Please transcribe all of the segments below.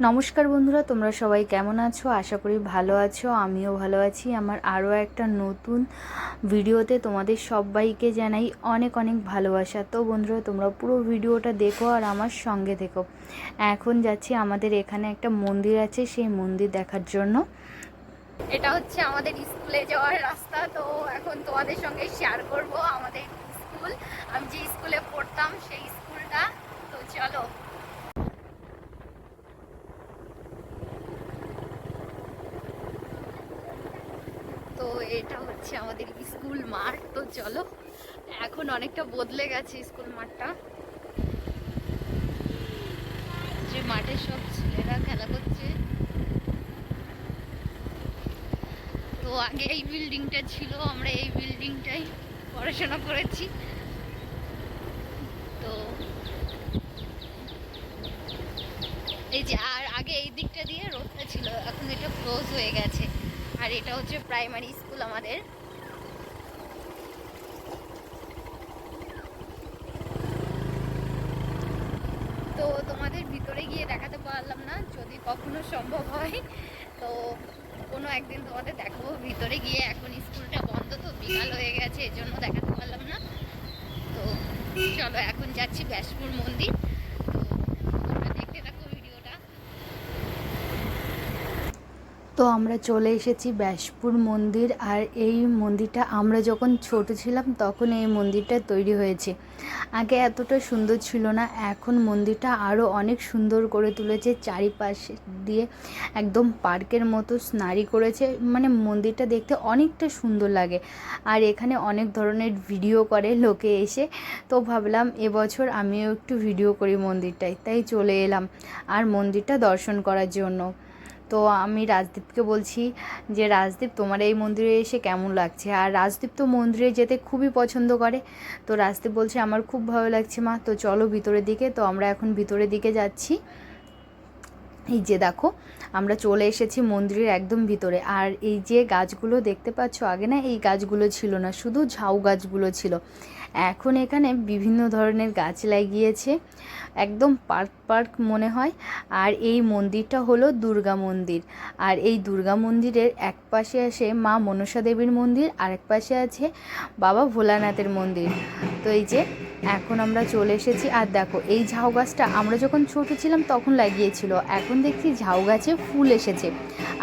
নমস্কার বন্ধুরা, তোমরা সবাই কেমন আছো? আশা করি ভালো আছো। আমিও ভালো আছি। আমার আরও একটা নতুন ভিডিওতে তোমাদের সবাইকে জানাই অনেক অনেক ভালোবাসা। তো বন্ধুরা, তোমরা পুরো ভিডিওটা দেখো আর আমার সঙ্গে থেকো। এখন যাচ্ছি, আমাদের এখানে একটা মন্দির আছে, সেই মন্দির দেখার জন্য। এটা হচ্ছে আমাদের স্কুলে যাওয়ার রাস্তা। তো এখন তোমাদের সঙ্গে শেয়ার করব আমাদের স্কুল, আমি যে স্কুলে পড়তাম সেই স্কুলটা। তো চলো। তো এটা হচ্ছে আমাদের স্কুল মাঠ। তো চলো, এখন অনেকটা বদলে গেছে স্কুল মাঠটা। যে মাঠে সব ছেলেরা খেলা করছে। তো আগে এই বিল্ডিংটা ছিল, আমরা এই বিল্ডিংটাই পড়াশোনা করেছি। তো এই যে, আর আগে এই দিকটা দিয়ে রোডটা ছিল, এখন এটা ক্লোজ হয়ে গেছে। আর এটা হচ্ছে প্রাইমারি স্কুল আমাদের। তো তোমাদের ভিতরে গিয়ে দেখাতে পারলাম না, যদি কখনো সম্ভব হয় তো কোনো একদিন তোমাদের দেখাবো ভিতরে গিয়ে। এখন স্কুলটা বন্ধ, তো বিকাল হয়ে গেছে, এজন্য দেখাতে পারলাম না। তো চলো, এখন যাচ্ছি ব্যাসপুর মন্দির। তো তোমরা দেখতে থাকো ভিডিওটা। তো আমরা চলে এসেছি ব্যাসপুর মন্দির। আর এই মন্দিরটা আমরা যখন ছোট ছিলাম তখন এই মন্দিরটা তৈরি হয়েছে। আগে এতটা সুন্দর ছিল না, এখন মন্দিরটা আরও অনেক সুন্দর করে তুলেছে। চারিপাশে দিয়ে একদম পার্কের মতো স্নারি করেছে, মানে মন্দিরটা দেখতে অনেকটা সুন্দর লাগে। আর এখানে অনেক ধরনের ভিডিও করে লোকে এসে। তো ভাবলাম এবছর আমিও একটু ভিডিও করি মন্দিরটায়, তাই চলে এলাম আর মন্দিরটা দর্শন করার জন্য। তো আমি রাজদীপকে বলছি যে, রাজদীপ, তোমার এই মন্দিরে এসে কেমন লাগছে? আর রাজদীপ তো মন্দিরে যেতে খুবই পছন্দ করে। তো রাজদীপ বলছে, আমার খুব ভালো লাগছে মা, তো চলো ভিতরের দিকে। তো আমরা এখন ভিতরের দিকে যাচ্ছি। এই যে দেখো, আমরা চলে এসেছি মন্দিরের একদম ভিতরে। আর এই যে গাছগুলো দেখতে পাচ্ছ, আগে না এই গাছগুলো ছিল না, শুধু ঝাউ গাছগুলো ছিল। এখন এখানে বিভিন্ন ধরনের গাছ লাগিয়েছে, একদম পার্ক পার্ক মনে হয়। আর এই মন্দিরটা হলো দুর্গা মন্দির। আর এই দুর্গা মন্দিরের এক পাশে আছে মা মনসা দেবীর মন্দির, আর এক পাশে আছে বাবা ভোলানাথের মন্দির। তো এই যে এখন আমরা চলে এসেছি। আর দেখো, এই ঝাউ গাছটা আমরা যখন ছোট ছিলাম তখন লাগিয়েছিল, এখন দেখছি ঝাউ গাছে ফুল এসেছে।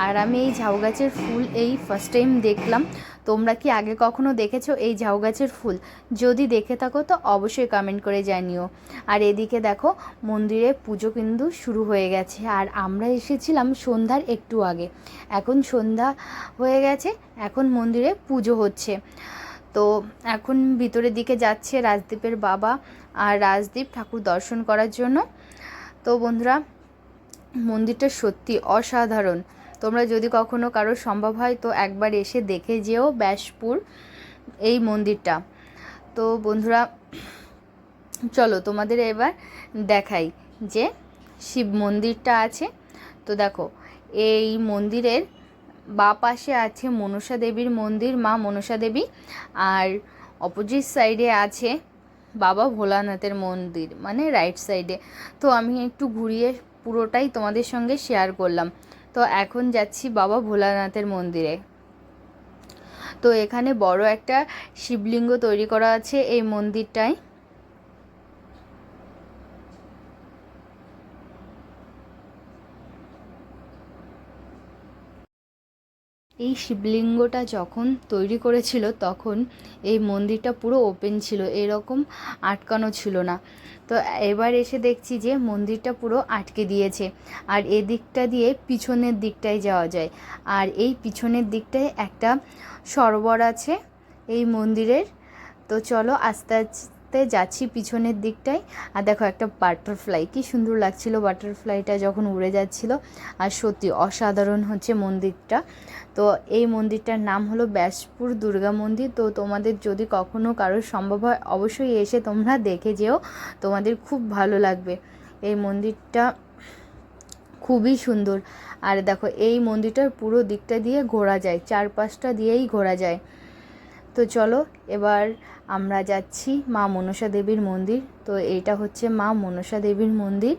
আর আমি এই ঝাউ গাছের ফুল এই ফার্স্ট টাইম দেখলাম। তোমরা কি আগে কখনো দেখেছো এই ঝাউ গাছের ফুল? যদি দেখে থাকো তো অবশ্যই কমেন্ট করে জানিও। আর এদিকে দেখো, মন্দিরে পুজো কিন্তু শুরু হয়ে গেছে। আর আমরা এসেছিলাম সন্ধ্যার একটু আগে, এখন সন্ধ্যা হয়ে গেছে, এখন মন্দিরে পুজো হচ্ছে। তো এখন ভিতরের দিকে যাচ্ছে রাজদীপের বাবা আর রাজদীপ ঠাকুর দর্শন করার জন্য। তো বন্ধুরা, মন্দিরটা সত্যি অসাধারণ। তোমরা যদি কখনো কারোর সম্ভব হয় তো একবার এসে দেখে যেও ব্যাসপুর এই মন্দিরটা। তো বন্ধুরা, চলো তোমাদের এবার দেখাই যে শিব মন্দিরটা আছে। তো দেখো, এই মন্দিরের বাঁ পাশে আছে মনসা দেবীর মন্দির, মা মনসা দেবী। আর অপোজিট সাইডে আছে বাবা ভোলানাথের মন্দির, মানে রাইট সাইডে। তো আমি একটু ঘুরিয়ে পুরোটাই তোমাদের সঙ্গে শেয়ার করলাম। তো এখন যাচ্ছি বাবা ভোলানাথের মন্দিরে। তো এখানে বড় একটা শিবলিঙ্গ তৈরি করা আছে এই মন্দিরটায়। এই শিবলিঙ্গটা যখন তৈরি করেছিল তখন এই মন্দিরটা পুরো ওপেন ছিল, এরকম আটকানো ছিল না। তো এবার এসে দেখছি যে মন্দিরটা পুরো আটকে দিয়েছে। আর এদিকটা দিয়ে পিছনের দিকটায় যাওয়া যায়। আর এই পিছনের দিকটায় একটা সরোবর আছে এই মন্দিরের। তো চলো আস্তে আস্তে যাচ্ছি পিছনের দিকটায়। আর দেখো, একটা বাটারফ্লাই, কি সুন্দর লাগছিল বাটারফ্লাইটা যখন উড়ে যাচ্ছিল। আর সত্যি অসাধারণ হচ্ছে মন্দিরটা। তো এই মন্দিরটার নাম হলো ব্যাসপুর দুর্গা মন্দির। তো তোমাদের যদি কখনো কারোর সম্ভব হয় অবশ্যই এসে তোমরা দেখে যেও, তোমাদের খুব ভালো লাগবে। এই মন্দিরটা খুবই সুন্দর। আর দেখো, এই মন্দিরটার পুরো দিকটা দিয়ে ঘোরা যায়, চারপাশটা দিয়েই ঘোরা যায়। তো চলো এবার আমরা যাচ্ছি মা মনসা দেবীর মন্দির। তো এইটা হচ্ছে মা মনসা দেবীর মন্দির।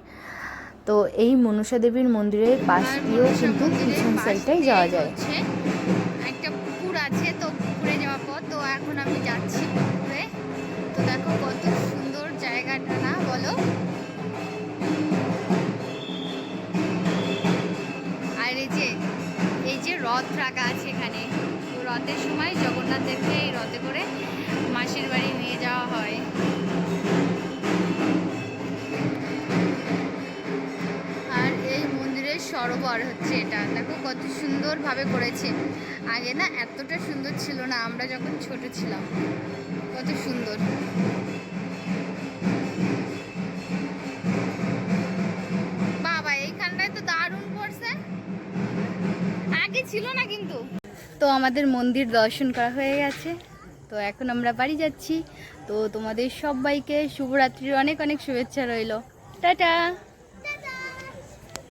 তো এই মনসা দেবীর মন্দিরের পাশ দিয়েও কিন্তু পিছন সাইডটাই যাওয়া যায়। একটা পুকুর আছে, তো পুকুরে যাওয়ার পর তো এখন আমি যাচ্ছি পুকুরে। তো দেখো কত সুন্দর জায়গাটা, না বলো? আর এই যে রথ রাখা আছে এখানে, তো রথের সময় জগন্নাথ দেবকে এই রথে করে মাসির বাড়ি নিয়ে যাওয়া হয়। আর এই মন্দিরের সরোবর হচ্ছে এটা, দেখো কত সুন্দরভাবে করেছে। আগে না এতটা সুন্দর ছিল না, আমরা যখন ছোট ছিলাম। কত সুন্দর। বাবা এইখানটায় তো দারুণ করছে, আগে ছিল না কিন্তু। তো আমাদের মন্দির দর্শন করা হয়ে গেছে, তো এখন আমরা বাড়ি যাচ্ছি। তো তোমাদের সবাইকে শুভরাত্রির অনেক অনেক শুভেচ্ছা রইল। টাটা।